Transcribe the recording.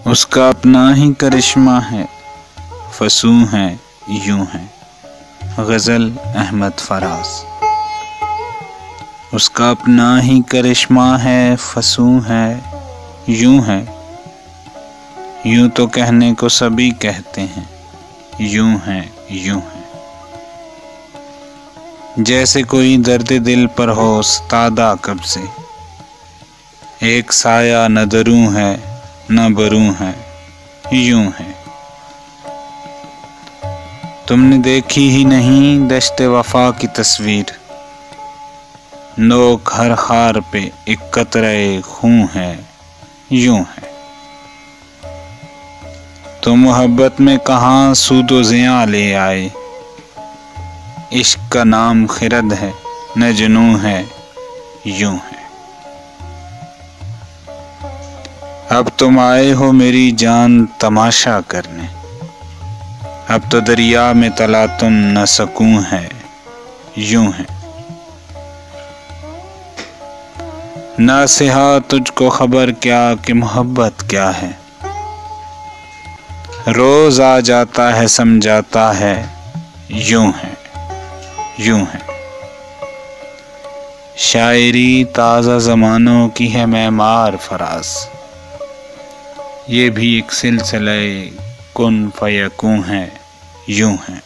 उसका अपना ही करिश्मा है, फसूं है यूं है। गज़ल अहमद फराज। उसका अपना ही करिश्मा है, फसूं है यूं है। यूं तो कहने को सभी कहते हैं, यूं है यूं है। जैसे कोई दर्द दिल पर हो उस्तादा कब से, एक साया न दरूं है न बरूं है, यूं है। तुमने देखी ही नहीं दश्ते वफा की तस्वीर, नोक हर खार पे एक कतरे खूं है, यूं है। तो मोहब्बत में कहाँ सूदो ज़िया ले आए, इश्क का नाम खिरद है न जुनूं है, यूं है। अब तुम आए हो मेरी जान तमाशा करने, अब तो दरिया में तला तुम न सकूं है, यूं है। ना सिहा तुझको खबर क्या कि मोहब्बत क्या है, रोज आ जाता है समझाता है, यूं है यूं है। शायरी ताज़ा ज़मानों की है मैमार फराज, ये भी एक सिलसिले कुन फयकूं है, यूं है।